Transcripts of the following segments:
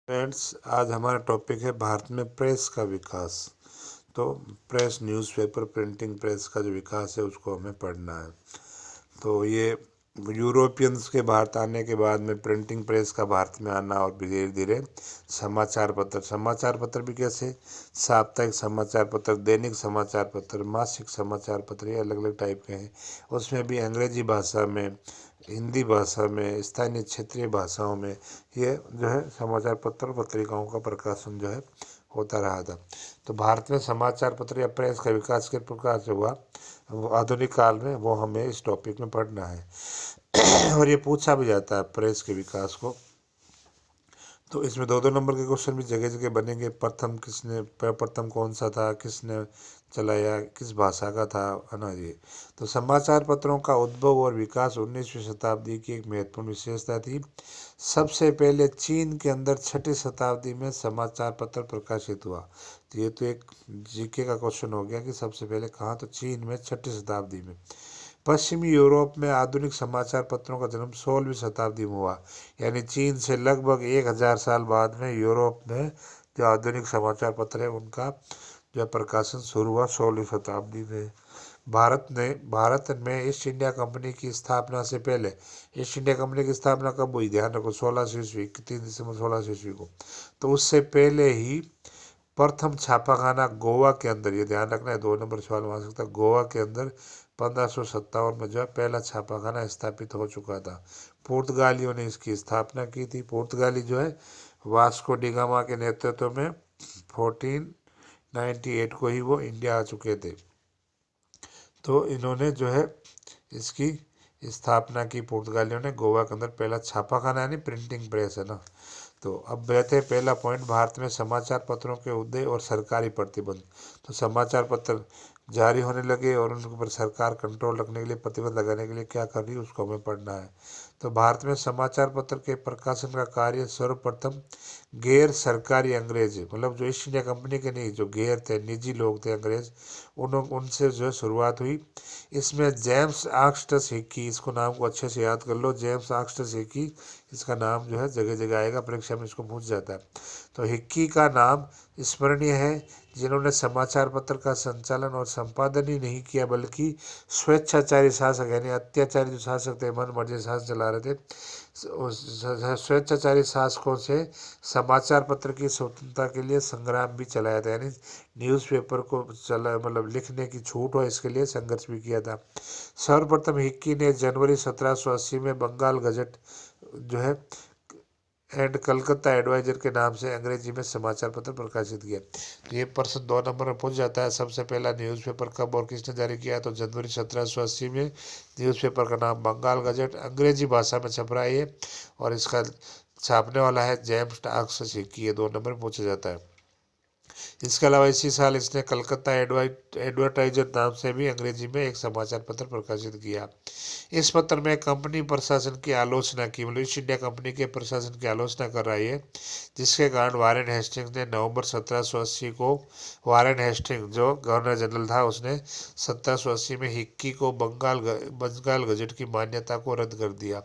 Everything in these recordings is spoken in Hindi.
फ्रेंड्स, आज हमारा टॉपिक है भारत में प्रेस का विकास। तो प्रेस, न्यूज़पेपर, प्रिंटिंग प्रेस का जो विकास है उसको हमें पढ़ना है। तो ये यूरोपियंस के भारत आने के बाद में प्रिंटिंग प्रेस का भारत में आना और धीरे धीरे समाचार पत्र भी कैसे, साप्ताहिक समाचार पत्र, दैनिक समाचार पत्र, मासिक समाचार पत्र, ये अलग अलग टाइप के हैं। उसमें भी अंग्रेजी भाषा में, हिंदी भाषा में, स्थानीय क्षेत्रीय भाषाओं में ये जो है समाचार पत्र और पत्रिकाओं का प्रकाशन जो है होता रहा था। तो भारत में समाचार पत्र या प्रेस का विकास किस प्रकार से हुआ वो आधुनिक काल में, वो हमें इस टॉपिक में पढ़ना है। और ये पूछा भी जाता है प्रेस के विकास को। तो इसमें दो दो नंबर के क्वेश्चन भी जगह जगह बनेंगे। प्रथम कौन सा था, किसने चलाया, किस भाषा का था, है ना ये। तो समाचार पत्रों का उद्भव और विकास 19वीं शताब्दी की एक महत्वपूर्ण विशेषता थी। सबसे पहले चीन के अंदर 6ठी शताब्दी में समाचार पत्र प्रकाशित हुआ। तो ये तो एक जीके का क्वेश्चन हो गया कि सबसे पहले कहाँ, तो चीन में 6ठी शताब्दी में। पश्चिमी यूरोप में आधुनिक समाचार पत्रों का जन्म 16वीं शताब्दी में हुआ। यानी चीन से लगभग 1000 साल बाद में यूरोप में जो आधुनिक समाचार पत्र है उनका जो प्रकाशन शुरू हुआ 16वीं शताब्दी में। भारत में ईस्ट इंडिया कंपनी की स्थापना से पहले, ईस्ट इंडिया कंपनी की स्थापना कब हुई, ध्यान रखो 1600 ईस्वी, 3 दिसंबर 1600 ईस्वी को। तो उससे पहले ही प्रथम छापाखाना गोवा के अंदर, ये ध्यान रखना है, 2 नंबर सवाल आ सकता है, गोवा के अंदर 1557 में जो है पहला छापाखाना स्थापित हो चुका था। पुर्तगालियों ने इसकी स्थापना की थी। पुर्तगाली जो है वास्को डिगामा के नेतृत्व में 1498 को ही वो इंडिया आ चुके थे। तो इन्होंने जो है इसकी स्थापना की पुर्तगालियों ने, गोवा के अंदर पहला छापाखाना यानी प्रिंटिंग प्रेस है ना। तो अब बढ़ते हैं पहला पॉइंट, भारत में समाचार पत्रों के उदय और सरकारी प्रतिबंध। तो समाचार पत्र जारी होने लगे और उनके ऊपर सरकार कंट्रोल रखने के लिए, प्रतिबंध लगाने के लिए क्या कर रही है उसको हमें पढ़ना है। तो भारत में समाचार पत्र के प्रकाशन का कार्य सर्वप्रथम गैर सरकारी अंग्रेज, मतलब जो ईस्ट इंडिया कंपनी के नहीं, जो गैर थे, निजी लोग थे अंग्रेज, उनसे जो है शुरुआत हुई। इसमें जेम्स ऑगस्टस हिक्की, इसको नाम को अच्छे से याद कर लो, जेम्स ऑगस्टस हिक्की, इसका नाम जो है जगह जगह आएगा, परीक्षा में इसको पूछ जाता है। तो हिक्की का नाम स्मरणीय है, जिन्होंने समाचार पत्र का संचालन और संपादन ही नहीं किया बल्कि स्वेच्छाचारी शासक, यानी अत्याचारी जो शासक थे, मन मर्जी शासन चला रहे थे, स्वेच्छाचारी शासकों से समाचार पत्र की स्वतंत्रता के लिए संग्राम भी चलाया था। यानी न्यूज़पेपर को चला, मतलब लिखने की छूट हो, इसके लिए संघर्ष भी किया था। सर्वप्रथम हिक्की ने जनवरी 1780 में बंगाल गजट जो है एंड कलकत्ता एडवाइजर के नाम से अंग्रेजी में समाचार पत्र प्रकाशित किया। तो ये प्रश्न 2 नंबर में पूछ जाता है, सबसे पहला न्यूज़पेपर कब और किसने जारी किया, तो जनवरी 1780 में। न्यूज़पेपर का नाम बंगाल गजट, अंग्रेजी भाषा में छप रहा है ये, और इसका छापने वाला है जेम्स ऑगस्टस हिक्की। ये 2 नंबर में पूछा जाता है। इसके अलावा इसी साल इसने कलकत्ता एडवर्टाइजर नाम से भी अंग्रेजी में एक समाचार पत्र प्रकाशित किया। इस पत्र में कंपनी प्रशासन की आलोचना की, मतलब ईस्ट इंडिया कंपनी के प्रशासन की आलोचना कर रही है, जिसके कारण वारेन हेस्टिंग्स ने नवंबर 1780 को, वारेन हेस्टिंग जो गवर्नर जनरल था, उसने 1780 में हिक्की को बंगाल गजट की मान्यता को रद्द कर दिया।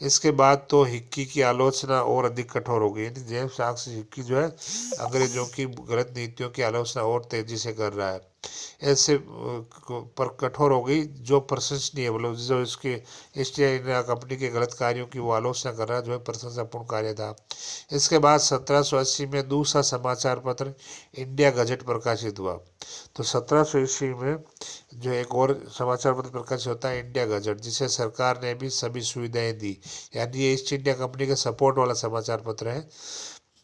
इसके बाद तो हिक्की की आलोचना और अधिक कठोर हो गई। यानी जेम्स ऑगस्टस हिक्की जो है अंग्रेजों की गलत नीतियों की आलोचना और तेजी से कर रहा है। ऐसे पर कठोर हो गई, जो प्रशंसनीय, मतलब जो इसके ईस्ट इंडिया कंपनी के गलत कार्यों की वो आलोचना कर रहा है, जो है प्रशंसापूर्ण कार्य था। इसके बाद 1780 में दूसरा समाचार पत्र इंडिया गजट प्रकाशित हुआ। तो 1700 ईस्वी में जो एक और समाचार पत्र प्रकाशित होता है इंडिया गजट, जिसे सरकार ने भी सभी सुविधाएं दी। यानी ये ईस्ट इंडिया कंपनी के सपोर्ट वाला समाचार पत्र है।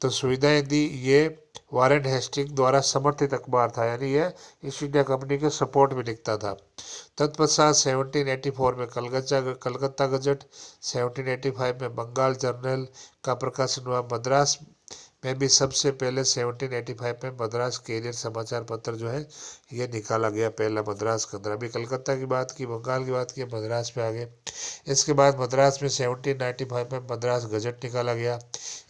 तो सुविधाएं दी, ये वारेन हेस्टिंग द्वारा समर्थित अखबार था, यानी यह ईस्ट इंडिया कंपनी के सपोर्ट में लिखता था। तत्पश्चात 1784 में कलकत्ता गजट, 1785 में बंगाल जर्नल का प्रकाशन हुआ। मद्रास में भी सबसे पहले 1785 में मद्रास कैरियर समाचार पत्र जो है ये निकाला गया, पहला मद्रास के अंदर। अभी कलकत्ता की बात की, बंगाल की बात की, मद्रास पे आ गए। इसके बाद मद्रास में 1795 में मद्रास गजट निकाला गया।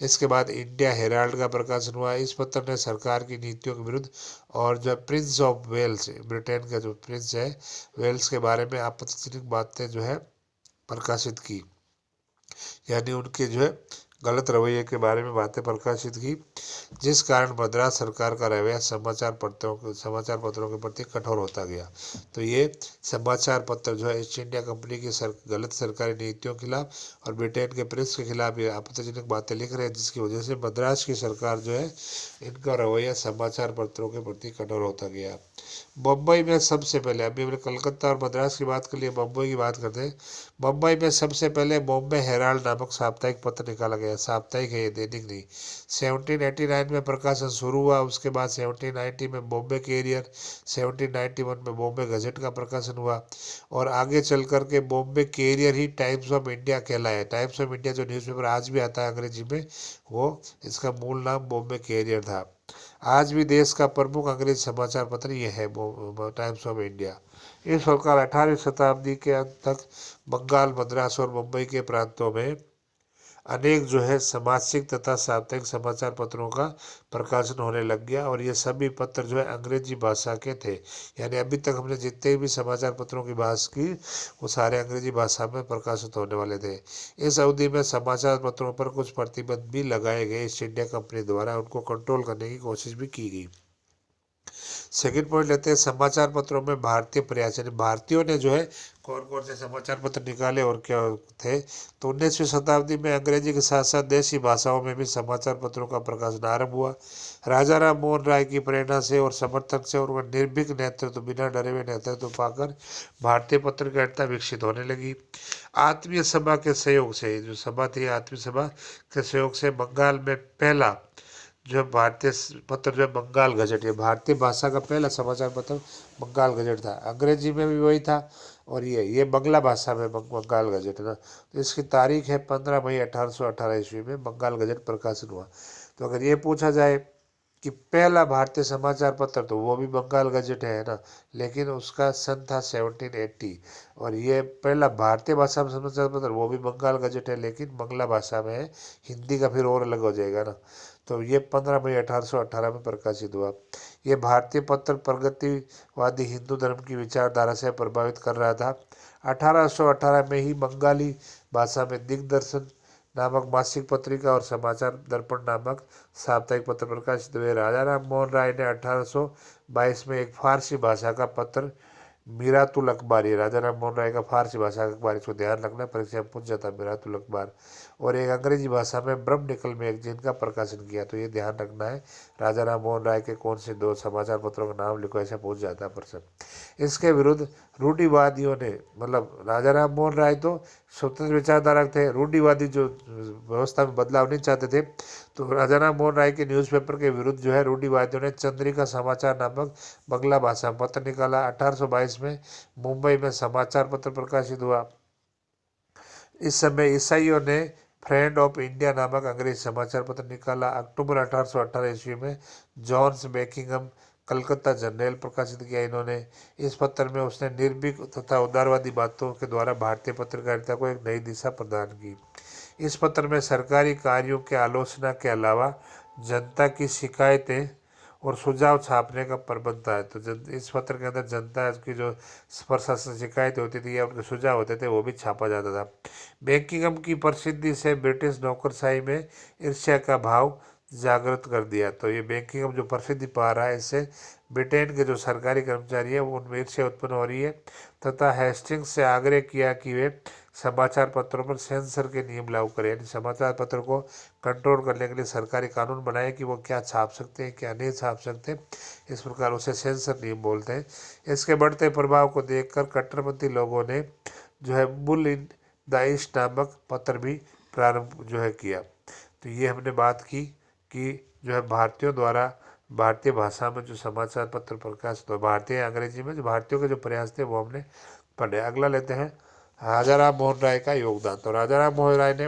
इसके बाद इंडिया हेराल्ड का प्रकाशन हुआ। इस पत्र ने सरकार की नीतियों के विरुद्ध और जो प्रिंस ऑफ वेल्स, ब्रिटेन का जो प्रिंस है वेल्स के बारे में आपत्तिजनक बातें जो है प्रकाशित की, यानी उनके जो है गलत रवैये के बारे में बातें प्रकाशित की, जिस कारण मद्रास सरकार का रवैया समाचार पत्रों के प्रति कठोर होता गया। तो ये समाचार पत्र जो है ईस्ट इंडिया कंपनी की गलत सरकारी नीतियों के खिलाफ और ब्रिटेन के प्रेस के खिलाफ ये आपत्तिजनक बातें लिख रहे हैं, जिसकी वजह से मद्रास की सरकार जो है इनका रवैया समाचार पत्रों के प्रति कठोर होता गया। मुंबई में सबसे पहले, अभी हमने कलकत्ता और मद्रास की बात कर ली, मुंबई की बात करते हैं। मुंबई में सबसे पहले बॉम्बे हेराल्ड नामक साप्ताहिक पत्र निकाला गया। साप्ताहिक है ये, दैनिक नहीं। 1789 में प्रकाशन शुरू हुआ। उसके बाद 1790 में बॉम्बे कैरियर, 1791 में बॉम्बे गजट का प्रकाशन हुआ और आगे चल करके बॉम्बे कैरियर ही टाइम्स ऑफ इंडिया कहलाया। टाइम्स ऑफ इंडिया जो न्यूज़पेपर आज भी आता है अंग्रेजी में, वो इसका मूल नाम बॉम्बे कैरियर था। आज भी देश का प्रमुख अंग्रेजी समाचार पत्र यह है, टाइम्स ऑफ इंडिया। इस प्रकार 18वीं शताब्दी के अंत तक बंगाल, मद्रास और मुंबई के प्रांतों में अनेक जो है सामाजिक तथा साप्ताहिक समाचार पत्रों का प्रकाशन होने लग गया और ये सभी पत्र जो है अंग्रेजी भाषा के थे। यानी अभी तक हमने जितने भी समाचार पत्रों की बात की वो सारे अंग्रेजी भाषा में प्रकाशित होने वाले थे। इस अवधि में समाचार पत्रों पर कुछ प्रतिबंध भी लगाए गए ईस्ट इंडिया कंपनी द्वारा, उनको कंट्रोल करने की कोशिश भी की गई। सेकंड पॉइंट लेते हैं समाचार पत्रों में भारतीय प्रयास, यानी भारतीयों ने जो है कौन कौन से समाचार पत्र निकाले और क्या थे। तो 19वीं शताब्दी में अंग्रेजी के साथ साथ देशी भाषाओं में भी समाचार पत्रों का प्रकाशन आरंभ हुआ। राजा राम मोहन राय की प्रेरणा से और समर्थन से और उनका निर्भीक नेतृत्व, बिना डरे हुए नेतृत्व पाकर भारतीय पत्रकारिता विकसित होने लगी। आत्मीय सभा के सहयोग से, जो सभा थी आत्मीय सभा के सहयोग से बंगाल में पहला जो भारतीय पत्र जो है बंगाल गजट, ये भारतीय भाषा का पहला समाचार पत्र बंगाल गजट था। अंग्रेजी में भी वही था और ये बंगला भाषा में बंगाल गजट है ना। तो इसकी तारीख है 15 मई 1818 ईस्वी में बंगाल गजट प्रकाशन हुआ। तो अगर ये पूछा जाए कि पहला भारतीय समाचार पत्र, तो वो भी बंगाल गजट है ना, लेकिन उसका सन था 1780। और ये पहला भारतीय भाषा में समाचार पत्र वो भी बंगाल गजट है, लेकिन बंगला भाषा में है। हिंदी का फिर और अलग हो जाएगा ना। तो ये 15 मई 1818 में प्रकाशित हुआ। ये भारतीय पत्र प्रगतिवादी हिंदू धर्म की विचारधारा से प्रभावित कर रहा था। 1818 में ही बंगाली भाषा में दिग्दर्शन नामक मासिक पत्रिका और समाचार दर्पण नामक साप्ताहिक पत्र प्रकाशित हुए। राजा राम मोहन राय ने 1822 में एक फारसी भाषा का पत्र मीरातुल अखबार, ये राजा राम मोहन राय का फारसी भाषा का अखबार, इसको ध्यान रखना, परीक्षा में पूछ जाता है, मीरातुल अखबार, और एक अंग्रेजी भाषा में ब्रह्म निकल मैगजीन का प्रकाशन किया। तो ये ध्यान रखना है, राजा राम मोहन राय के कौन से दो समाचार पत्रों का नाम लिखो, ऐसा पूछ जाता है प्रश्न। इसके विरुद्ध रूढ़िवादियों ने, मतलब राजा राम मोहन राय तो स्वतंत्र विचारधारा थे, रूढ़िवादी जो व्यवस्था में बदलाव नहीं चाहते थे, तो राजा राम मोहन राय के न्यूज़पेपर के विरुद्ध जो है रूढ़िवादियों ने चंद्रिका समाचार नामक बंगला भाषा में पत्र निकाला। 1822 में मुंबई में समाचार पत्र प्रकाशित हुआ। इस समय ईसाइयों ने फ्रेंड ऑफ इंडिया नामक अंग्रेजी समाचार पत्र निकाला। अक्टूबर 1818 ईस्वी में जॉन्स बेकिंगम कलकत्ता जर्नल प्रकाशित किया इन्होंने। इस पत्र में उसने निर्भीक तथा उदारवादी बातों के द्वारा भारतीय पत्रकारिता को एक नई दिशा प्रदान की। इस पत्र में सरकारी कार्यों के आलोचना के अलावा जनता की शिकायतें और सुझाव छापने का प्रबंध था। तो इस पत्र के अंदर जनता की जो प्रशासन शिकायतें होती थी या उनके सुझाव होते थे वो भी छापा जाता था। बेकिंगम की प्रसिद्धि से ब्रिटिश नौकरशाही में ईर्ष्या का भाव जागृत कर दिया। तो ये बेकिंगम जो प्रसिद्धि पा रहा है, इससे ब्रिटेन के जो सरकारी कर्मचारी है वो उनमें ईर्ष्या उत्पन्न हो रही है, तथा हेस्टिंग्स से आग्रह किया कि वे समाचार पत्रों पर सेंसर के नियम लागू करें, यानी समाचार पत्र को कंट्रोल करने के लिए सरकारी कानून बनाए कि वो क्या छाप सकते हैं क्या नहीं छाप सकते। इस प्रकार उसे सेंसर नियम बोलते हैं। इसके बढ़ते प्रभाव को देखकर कट्टरपंथी लोगों ने जो है बुल इन द ईस्ट नामक पत्र भी प्रारंभ जो है किया। तो ये हमने बात की कि जो है भारतीयों द्वारा भारतीय भाषा में जो समाचार पत्र प्रकाशित हुआ, भारतीय अंग्रेजी में जो भारतीयों के जो प्रयास थे वो हमने पढ़े। अगला लेते हैं राजा राम मोहन राय का योगदान। तो राजा राम मोहन राय ने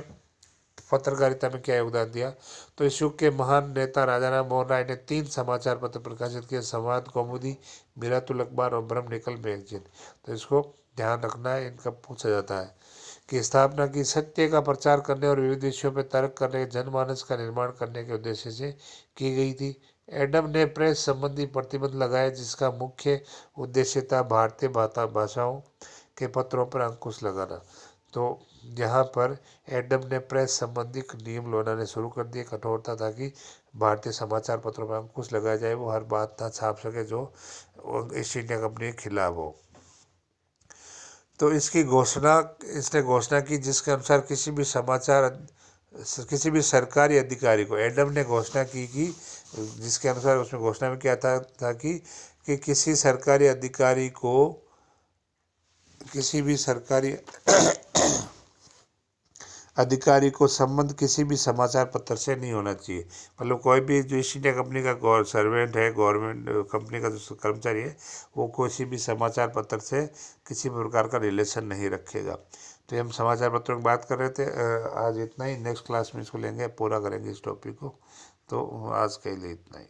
पत्रकारिता में क्या योगदान दिया, तो इस युग के महान नेता राजा राम मोहन राय ने 3 समाचार पत्र प्रकाशित किए, संवाद कौमुदी, मीरातुल अखबार और ब्रह्म निकल मैगजीन। तो इसको ध्यान रखना है, इनका पूछा जाता है की स्थापना की। सत्य का प्रचार करने और विविध विषयों पर तर्क करने, जनमानस का निर्माण करने के उद्देश्य से की गई थी। एडम ने प्रेस संबंधी प्रतिबंध लगाए, जिसका मुख्य उद्देश्य था भारतीय भाषाओं के पत्रों पर अंकुश लगाना। तो यहाँ पर एडम ने प्रेस संबंधी नियम बनाने शुरू कर दिए, कठोरता, ताकि भारतीय समाचार पत्रों में अंकुश लगाया जाए, वो हर बात ना छाप सके जो ईस्ट इंडिया कंपनी के खिलाफ हो। तो इसने घोषणा की जिसके अनुसार किसी भी सरकारी अधिकारी को, एडम ने घोषणा की कि जिसके अनुसार उसमें घोषणा में क्या था कि किसी भी सरकारी अधिकारी को संबंध किसी भी समाचार पत्र से नहीं होना चाहिए। मतलब कोई भी जो ईस्ट इंडिया कंपनी का सर्वेंट है, गवर्नमेंट कंपनी का जो कर्मचारी है, वो किसी भी समाचार पत्र से किसी भी प्रकार का रिलेशन नहीं रखेगा। तो ये हम समाचार पत्रों की बात कर रहे थे। आज इतना ही, नेक्स्ट क्लास में इसको लेंगे, पूरा करेंगे इस टॉपिक को। तो आज के लिए इतना ही।